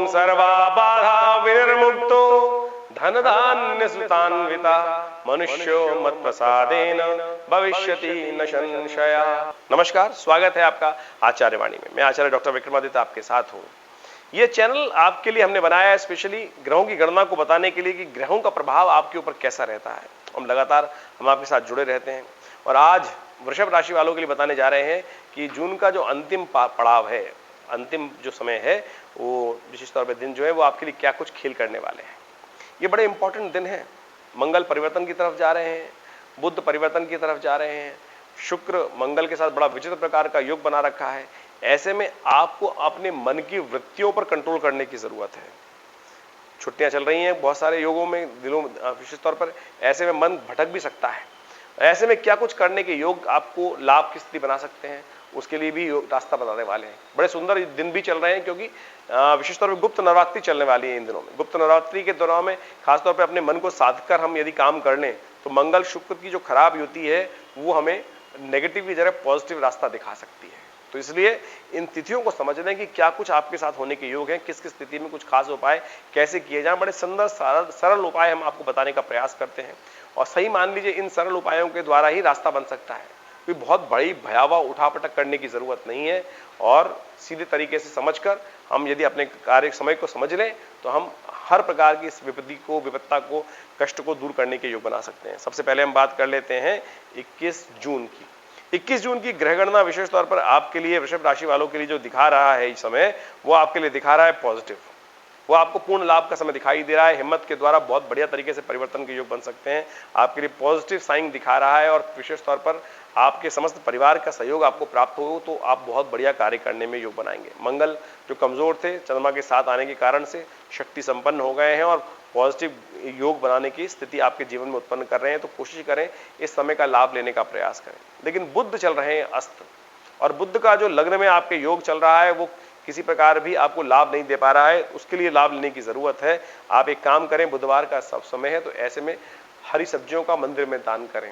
सर्वा बाधा विनिर्मुक्तो धन धान्य सुतान्विता मनुष्यो मत प्रसादेन भविष्यति न संशया। नमस्कार, स्वागत है आपका आचार्य वाणी में। मैं आचार्य डॉक्टर विक्रमादित्य आपके साथ हूँ। ये चैनल आपके लिए हमने बनाया है स्पेशली ग्रहों की गणना को बताने के लिए कि ग्रहों का प्रभाव आपके ऊपर कैसा रहता है। हम आपके साथ जुड़े रहते हैं और आज वृषभ राशि वालों के लिए बताने जा रहे हैं कि जून का जो अंतिम पड़ाव है, अंतिम जो समय है, वो विशेष तौर पर दिन जो है वो आपके लिए क्या कुछ खेल करने वाले हैं। ये बड़े इंपॉर्टेंट दिन है। मंगल परिवर्तन की तरफ जा रहे हैं, बुध परिवर्तन की तरफ जा रहे हैं, शुक्र मंगल के साथ बड़ा विचित्र प्रकार का योग बना रखा है। ऐसे में आपको अपने मन की वृत्तियों पर कंट्रोल करने की जरूरत है। छुट्टियां चल रही हैं बहुत सारे योगों में, दिनों विशेष तौर पर, ऐसे में मन भटक भी सकता है। ऐसे में क्या कुछ करने के योग आपको लाभ की स्थिति बना सकते हैं, उसके लिए भी रास्ता बताने वाले हैं। बड़े सुंदर दिन भी चल रहे हैं क्योंकि विशेष तौर पर गुप्त नवरात्रि चलने वाली है इन दिनों में। गुप्त नवरात्रि के दौरान में खासतौर पर अपने मन को साध कर हम यदि काम कर लें तो मंगल शुक्र की जो खराब युति है वो हमें नेगेटिव की जगह पॉजिटिव रास्ता दिखा सकती है। तो इसलिए इन तिथियों को समझ लें कि क्या कुछ आपके साथ होने के योग हैं, किस किस स्थिति में कुछ खास उपाय कैसे किए जाएं। बड़े सुंदर सरल उपाय हम आपको बताने का प्रयास करते हैं और सही मान लीजिए इन सरल उपायों के द्वारा ही रास्ता बन सकता है। कोई बहुत बड़ी भयावह उठापटक करने की जरूरत नहीं है और सीधे तरीके से समझकर हम यदि अपने कार्य समय को समझ लें तो हम हर प्रकार की इस विपत्ता को, कष्ट को दूर करने के योग बना सकते हैं। सबसे पहले हम बात कर लेते हैं 21 जून की। 21 जून की ग्रह गणना विशेष तौर पर आपके लिए, वृषभ राशि वालों के लिए जो दिखा रहा है इस समय, वो आपके लिए दिखा रहा है पॉजिटिव। वो आपको पूर्ण लाभ का समय दिखाई दे रहा है। हिम्मत के द्वारा बहुत बढ़िया तरीके से परिवर्तन के योग बन सकते हैं। आपके लिए पॉजिटिव साइन दिखा रहा है और विशेष तौर पर आपके समस्त परिवार का सहयोग आपको प्राप्त हो तो आप बहुत बढ़िया कार्य करने में योग बनाएंगे। मंगल जो कमजोर थे, चंद्रमा के साथ आने के कारण से शक्ति संपन्न हो गए हैं और पॉजिटिव योग बनाने की स्थिति आपके जीवन में उत्पन्न कर रहे हैं। तो कोशिश करें इस समय का लाभ लेने का प्रयास करें। लेकिन बुध चल रहे हैं अस्त, और बुध का जो लग्न में आपके योग चल रहा है वो किसी प्रकार भी आपको लाभ नहीं दे पा रहा है। उसके लिए लाभ लेने की जरूरत है। आप एक काम करें, बुधवार का सब समय है तो ऐसे में हरी सब्जियों का मंदिर में दान करें।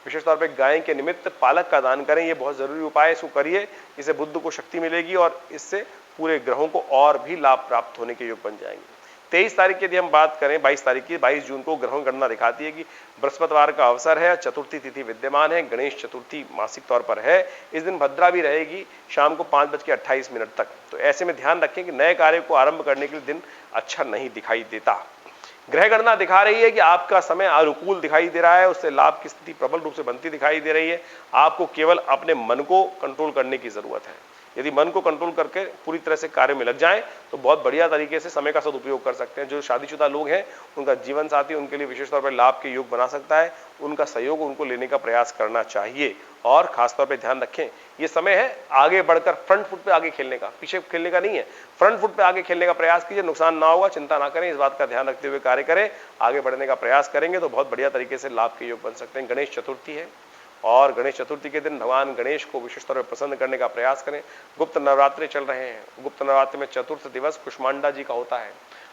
विशेष तौर पे गाय के निमित्त पालक का दान करें। ये बहुत जरूरी उपाय है, इसको करिए। इससे बुध को शक्ति मिलेगी और इससे पूरे ग्रहों को और भी लाभ प्राप्त होने के योग बन जाएंगे। 23 तारीख की यदि हम बात करें, 22 तारीख की, 22 जून को ग्रहों गणना दिखाती है कि बृहस्पतिवार का अवसर है, चतुर्थी तिथि विद्यमान है, गणेश चतुर्थी मासिक तौर पर है। इस दिन भद्रा भी रहेगी शाम को 5:28 तक। तो ऐसे में ध्यान रखें कि नए कार्य को आरंभ करने के लिए दिन अच्छा नहीं दिखाई देता। ग्रह गणना दिखा रही है कि आपका समय अनुकूल दिखाई दे रहा है, उससे लाभ की स्थिति प्रबल रूप से बनती दिखाई दे रही है। आपको केवल अपने मन को कंट्रोल करने की जरूरत है। यदि मन को कंट्रोल करके पूरी तरह से कार्य में लग जाएं तो बहुत बढ़िया तरीके से समय का सदुपयोग कर सकते हैं। जो शादीशुदा लोग हैं, उनका जीवन साथी उनके लिए विशेष तौर पर लाभ के योग बना सकता है। उनका सहयोग उनको लेने का प्रयास करना चाहिए और खासतौर पर ध्यान रखें, ये समय है आगे बढ़कर फ्रंट फुट पे आगे खेलने का, पीछे खेलने का नहीं है। फ्रंट फुट पे आगे खेलने का प्रयास कीजिए। नुकसान ना होगा, चिंता ना करें, इस बात का ध्यान रखते हुए कार्य करें। आगे बढ़ने का प्रयास करेंगे तो बहुत बढ़िया तरीके से लाभ के योग बन सकते हैं। गणेश चतुर्थी है और गणेश चतुर्थी के दिन भगवान गणेश को विशेष तौर पर प्रसन्न करने का प्रयास करें। गुप्त नवरात्रि चल रहे हैं। गुप्त नवरात्रि में चतुर्थ दिवस कुष्मांडा जी का होता है।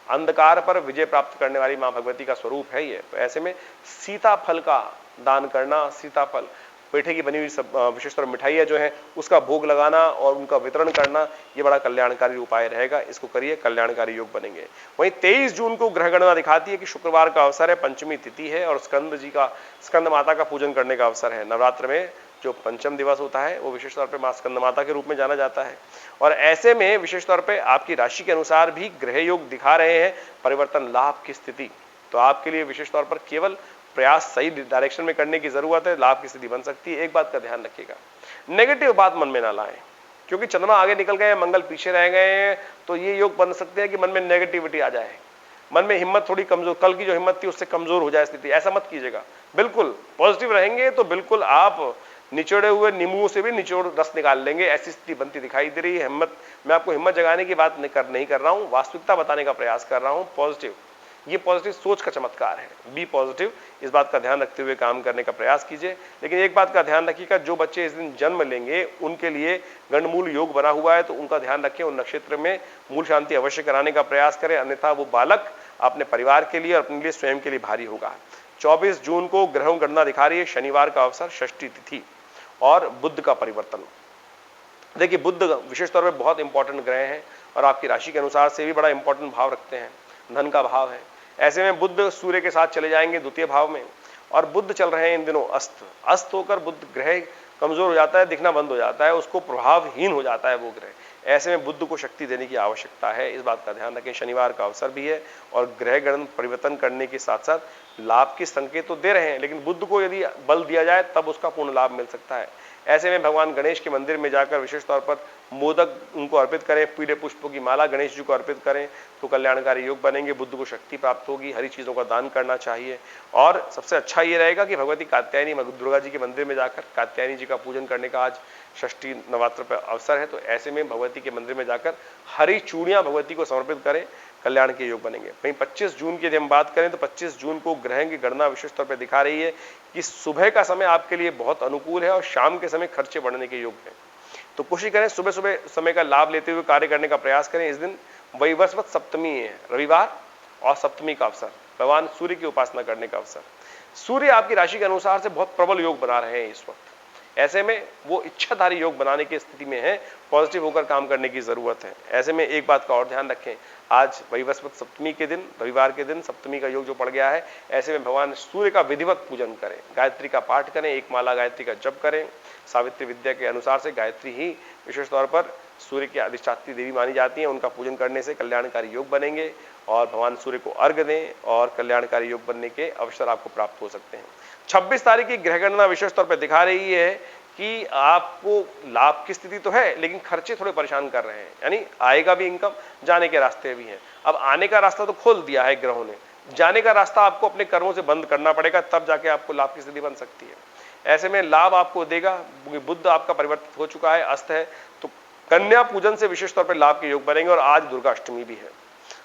अंधकार पर विजय प्राप्त करने वाली मां भगवती का स्वरूप है ये। तो ऐसे में सीताफल का दान करना, सीताफल पेठे की बनी हुई सब विशेष तौर मिठाइयाँ जो है उसका भोग लगाना और उनका वितरण करना, ये बड़ा कल्याणकारी उपाय रहेगा। इसको करिए, कल्याणकारी योग बनेंगे। वहीं 23 जून को ग्रह गणना दिखाती है कि शुक्रवार का अवसर है, पंचमी तिथि है और स्कंद माता का पूजन करने का अवसर है। नवरात्र में जो पंचम दिवस होता है वो विशेष तौर पर मां स्कंद माता के रूप में जाना जाता है। और ऐसे में विशेष तौर पर आपकी राशि के अनुसार भी ग्रह योग दिखा रहे हैं परिवर्तन लाभ की स्थिति। तो आपके लिए विशेष तौर पर केवल प्रयास सही डायरेक्शन में करने की जरूरत है, लाभ की स्थिति बन सकती है। एक बात का ध्यान रखिएगा, नेगेटिव बात मन में ना लाएं, क्योंकि चंद्रमा आगे निकल गए, मंगल पीछे रह गए हैं। तो ये योग बन सकते हैं कि मन में नेगेटिविटी आ जाए, मन में हिम्मत थोड़ी कमजोर, कल की जो हिम्मत थी उससे कमजोर हो जाए स्थिति। ऐसा मत कीजिएगा। बिल्कुल पॉजिटिव रहेंगे तो बिल्कुल आप निचोड़े हुए नींबुओं से भी निचोड़ रस निकाल लेंगे, ऐसी स्थिति बनती दिखाई दे रही है। हिम्मत, मैं आपको हिम्मत जगाने की बात नहीं कर रहा हूं, वास्तविकता बताने का प्रयास कर रहा हूं। पॉजिटिव, ये पॉजिटिव सोच का चमत्कार है। बी पॉजिटिव, इस बात का ध्यान रखते हुए काम करने का प्रयास कीजिए। लेकिन एक बात का ध्यान रखिएगा, जो बच्चे इस दिन जन्म लेंगे उनके लिए गंडमूल योग बना हुआ है, तो उनका ध्यान रखें, उन नक्षत्र में मूल शांति अवश्य कराने का प्रयास करें, अन्यथा वो बालक अपने परिवार के लिए और अपने लिए स्वयं के लिए भारी होगा। 24 जून को ग्रहों गणना दिखा रही है, शनिवार का अवसर, षष्ठी तिथि और बुध का परिवर्तन। देखिए बुध विशेष तौर पर बहुत इंपॉर्टेंट ग्रह हैं और आपकी राशि के अनुसार से भी बड़ा इंपॉर्टेंट भाव रखते हैं, धन का भाव है। ऐसे में बुध सूर्य के साथ चले जाएंगे द्वितीय भाव में, और बुध चल रहे हैं इन दिनों अस्त होकर बुध ग्रह कमजोर हो जाता है, दिखना बंद हो जाता है, उसको प्रभावहीन हो जाता है वो ग्रह। ऐसे में बुध को शक्ति देने की आवश्यकता है, इस बात का ध्यान रखें। शनिवार का अवसर भी है और ग्रह गणन परिवर्तन करने के साथ साथ लाभ के संकेत तो दे रहे हैं, लेकिन बुध को यदि बल दिया जाए तब उसका पूर्ण लाभ मिल सकता है। ऐसे में भगवान गणेश के मंदिर में जाकर विशेष तौर पर मोदक उनको अर्पित करें, पीले पुष्पों की माला गणेश जी को अर्पित करें तो कल्याणकारी योग बनेंगे, बुद्ध को शक्ति प्राप्त होगी। हरी चीजों का दान करना चाहिए और सबसे अच्छा ये रहेगा कि भगवती कात्यायनी दुर्गा जी के मंदिर में जाकर कात्यायनी जी का पूजन करने का आज षष्ठी नवरात्र पर अवसर है, तो ऐसे में भगवती के मंदिर में जाकर हरी चूड़ियां भगवती को समर्पित करें, कल्याण के योग बनेंगे। वहीं 25 जून की यदि हम बात करें तो 25 जून को ग्रह की गणना विशेष तौर पर दिखा रही है कि सुबह का समय आपके लिए बहुत अनुकूल है और शाम के समय खर्चे बढ़ने के योग है, तो कोशिश करें सुबह सुबह समय का लाभ लेते हुए कार्य करने का प्रयास करें। इस दिन वैवस्वत सप्तमी है, रविवार और सप्तमी का अवसर, भगवान सूर्य की उपासना करने का अवसर। सूर्य आपकी राशि के अनुसार से बहुत प्रबल योग बना रहे हैं इस वक्त, ऐसे में वो इच्छाधारी योग बनाने की स्थिति में है, पॉजिटिव होकर काम करने की जरूरत है। ऐसे में एक बात का और ध्यान रखें, आज वैवस्वत सप्तमी के दिन, रविवार के दिन सप्तमी का योग जो पड़ गया है, ऐसे में भगवान सूर्य का विधिवत पूजन करें, गायत्री का पाठ करें, एक माला गायत्री का जप करें। सावित्री विद्या के अनुसार से गायत्री ही विशेष तौर पर सूर्य की अधिष्ठात्री देवी मानी जाती है, उनका पूजन करने से कल्याणकारी योग बनेंगे और भगवान सूर्य को अर्घ्य दें और कल्याणकारी योग बनने के अवसर आपको प्राप्त हो सकते हैं। 26 तारीख की ग्रह गणना विशेष तौर पर दिखा रही है कि आपको लाभ की स्थिति तो है, लेकिन खर्चे थोड़े परेशान कर रहे हैं, यानी आएगा भी इनकम, जाने के रास्ते भी हैं। अब आने का रास्ता तो खोल दिया है ग्रहों ने, जाने का रास्ता आपको अपने कर्मों से बंद करना पड़ेगा, तब जाके आपको लाभ की स्थिति बन सकती है। ऐसे में लाभ आपको देगा, बुध आपका परिवर्तित हो चुका है, अस्त है, तो कन्या पूजन से विशेष तौर पर लाभ के योग बनेंगे। और आज दुर्गा अष्टमी भी है,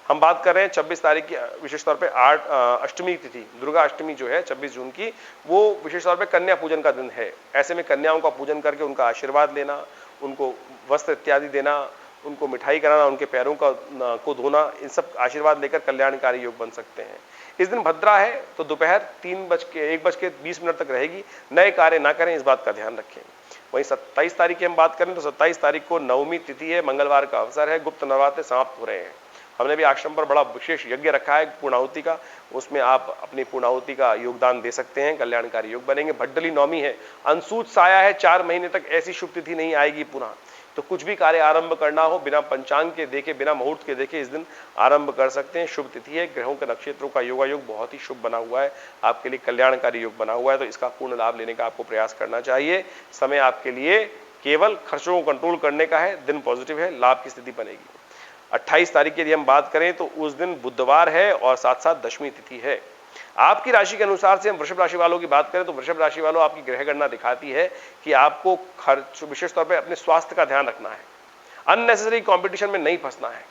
हम बात कर रहे हैं 26 तारीख की विशेष तौर पे अष्टमी तिथि, दुर्गा अष्टमी जो है 26 जून की, वो विशेष तौर पे कन्या पूजन का दिन है। ऐसे में कन्याओं का पूजन करके उनका आशीर्वाद लेना, उनको वस्त्र इत्यादि देना, उनको मिठाई कराना, उनके पैरों को धोना, इन सब आशीर्वाद लेकर कल्याणकारी योग बन सकते हैं। इस दिन भद्रा है तो दोपहर 1:20 तक रहेगी, नए कार्य ना करें, इस बात का ध्यान रखें। वहीं 27 तारीख की हम बात करें तो 27 तारीख को नवमी तिथि है, मंगलवार का अवसर है, गुप्त नवरात्र समाप्त हो रहे हैं। हमने भी आश्रम पर बड़ा विशेष यज्ञ रखा है पूर्णाहुति का, उसमें आप अपनी पूर्णाहुति का योगदान दे सकते हैं, कल्याणकारी योग बनेंगे। भड्डली नवमी है, अनसूत साया है, 4 महीने तक ऐसी शुभ तिथि नहीं आएगी पुनः, तो कुछ भी कार्य आरंभ करना हो बिना पंचांग के देखे, बिना मुहूर्त के देखे इस दिन आरंभ कर सकते हैं। शुभ तिथि है, ग्रहों के नक्षत्रों का योगायोग बहुत ही शुभ बना हुआ है, आपके लिए कल्याणकारी योग बना हुआ है, तो इसका पूर्ण लाभ लेने का आपको प्रयास करना चाहिए। समय आपके लिए केवल खर्चों को कंट्रोल करने का है, दिन पॉजिटिव है, लाभ की स्थिति बनेगी। 28 तारीख की यदि हम बात करें तो उस दिन बुधवार है और साथ साथ दशमी तिथि है। आपकी राशि के अनुसार से हम वृषभ राशि वालों की बात करें तो वृषभ राशि वालों आपकी ग्रह गणना दिखाती है कि आपको खर्च विशेष तौर पे अपने स्वास्थ्य का ध्यान रखना है, अननेसेसरी कंपटीशन में नहीं फंसना है।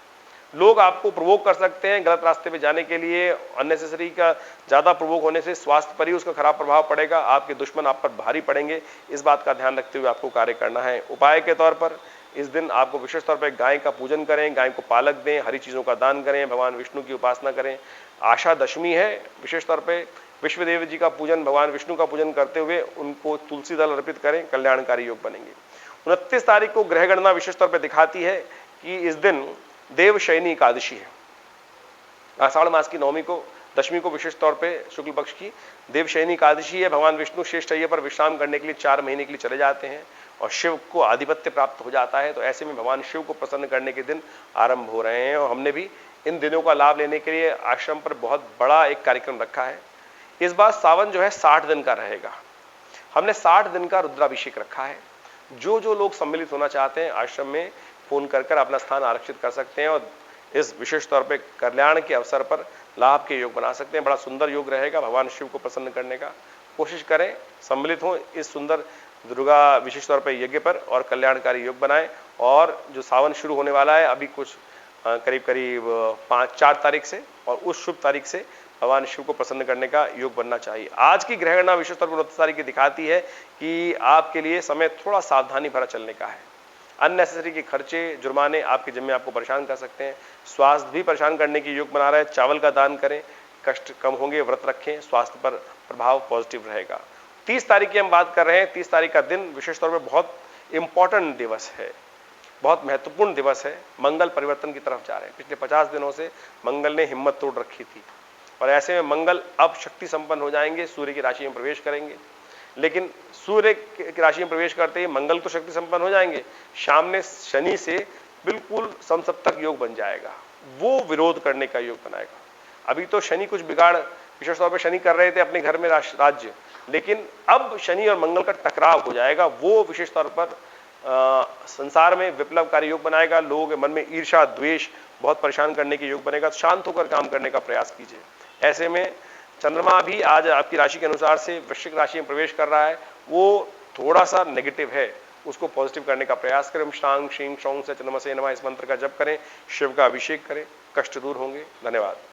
लोग आपको प्रोवोक कर सकते हैं गलत रास्ते पे जाने के लिए, अननेसेसरी का ज्यादा प्रोवोक होने से स्वास्थ्य पर ही उसका खराब प्रभाव पड़ेगा, आपके दुश्मन आप पर भारी पड़ेंगे, इस बात का ध्यान रखते हुए आपको कार्य करना है। उपाय के तौर पर इस दिन आपको विशेष तौर पर गाय का पूजन करें, गाय को पालक दें, हरी चीजों का दान करें, भगवान विष्णु की उपासना करें। आशा दशमी है, विशेष तौर पे विश्वदेव जी का पूजन, भगवान विष्णु का पूजन करते हुए उनको तुलसी दल अर्पित करें, कल्याणकारी योग बनेंगे। 29 तारीख को ग्रह गणना विशेष तौर पर दिखाती है कि इस दिन देवशयनी एकादशी है, आषाढ़ मास की नवमी को, दशमी को विशेष तौर पे शुक्ल पक्ष की देवशयनी एकादशी है। भगवान विष्णु श्रेष्ठय्या पर विश्राम करने के लिए 4 महीने के लिए चले जाते हैं और शिव को आधिपत्य प्राप्त हो जाता है, तो ऐसे में भगवान शिव को प्रसन्न करने के दिन आरंभ हो रहे हैं। और हमने भी इन दिनों का लाभ लेने के लिए आश्रम पर बहुत बड़ा एक कार्यक्रम रखा है। इस बार सावन जो है 60 दिन का रहेगा, हमने 60 दिन का रुद्राभिषेक रखा है। जो लोग सम्मिलित होना चाहते हैं आश्रम में फोन कर अपना स्थान आरक्षित कर सकते हैं और इस विशेष तौर पे कल्याण के अवसर पर लाभ के योग बना सकते हैं। बड़ा सुंदर योग रहेगा, भगवान शिव को प्रसन्न करने का कोशिश करें, सम्मिलित हों इस सुंदर दुर्गा विशेष तौर पर यज्ञ पर और कल्याणकारी योग बनाएं। और जो सावन शुरू होने वाला है अभी कुछ करीब 4 तारीख से, और उस शुभ तारीख से भगवान शिव को प्रसन्न करने का योग बनना चाहिए। आज की ग्रह गणना विशेष तौर पर 29 तारीख की दिखाती है कि आपके लिए समय थोड़ा सावधानी भरा चलने का है। अननेसेसरी के खर्चे, जुर्माने आपके जिम्मे आपको परेशान कर सकते हैं। स्वास्थ्य भी परेशान करने की योग बना रहा है, चावल का दान करें, कष्ट कम होंगे, व्रत रखें, स्वास्थ्य पर प्रभाव पॉजिटिव रहेगा। 30 तारीख की हम बात कर रहे हैं, 30 तारीख का दिन विशेष तौर पर बहुत इंपॉर्टेंट दिवस है। बहुत महत्वपूर्ण दिवस है। मंगल परिवर्तन की तरफ जा रहे हैं। पिछले 50 दिनों से मंगल ने हिम्मत तोड़ रखी थी और ऐसे में मंगल अब शक्ति संपन्न हो जाएंगे, सूर्य की राशि में प्रवेश करेंगे। लेकिन सूर्य की राशि में प्रवेश करते ही मंगल तो शक्ति संपन्न हो जाएंगे, सामने शनि से बिल्कुल समसप्तक योग बन जाएगा, वो विरोध करने का योग बनाएगा। अभी तो शनि कुछ बिगाड़ विशेष तौर पर शनि कर रहे थे अपने घर में राज्य, लेकिन अब शनि और मंगल का टकराव हो जाएगा, वो विशेष तौर पर संसार में विप्लवकारी योग बनाएगा। लोगों के मन में ईर्ष्या द्वेष बहुत परेशान करने के योग बनेगा। शांत होकर काम करने का प्रयास कीजिए। ऐसे में चंद्रमा भी आज आपकी राशि के अनुसार से वृश्चिक राशि में प्रवेश कर रहा है, वो थोड़ा सा नेगेटिव है, उसको पॉजिटिव करने का प्रयास करें। शांग शीं शौंग से चंद्रमा से नमः इस मंत्र का जप करें, शिव का अभिषेक करें, कष्ट दूर होंगे। धन्यवाद।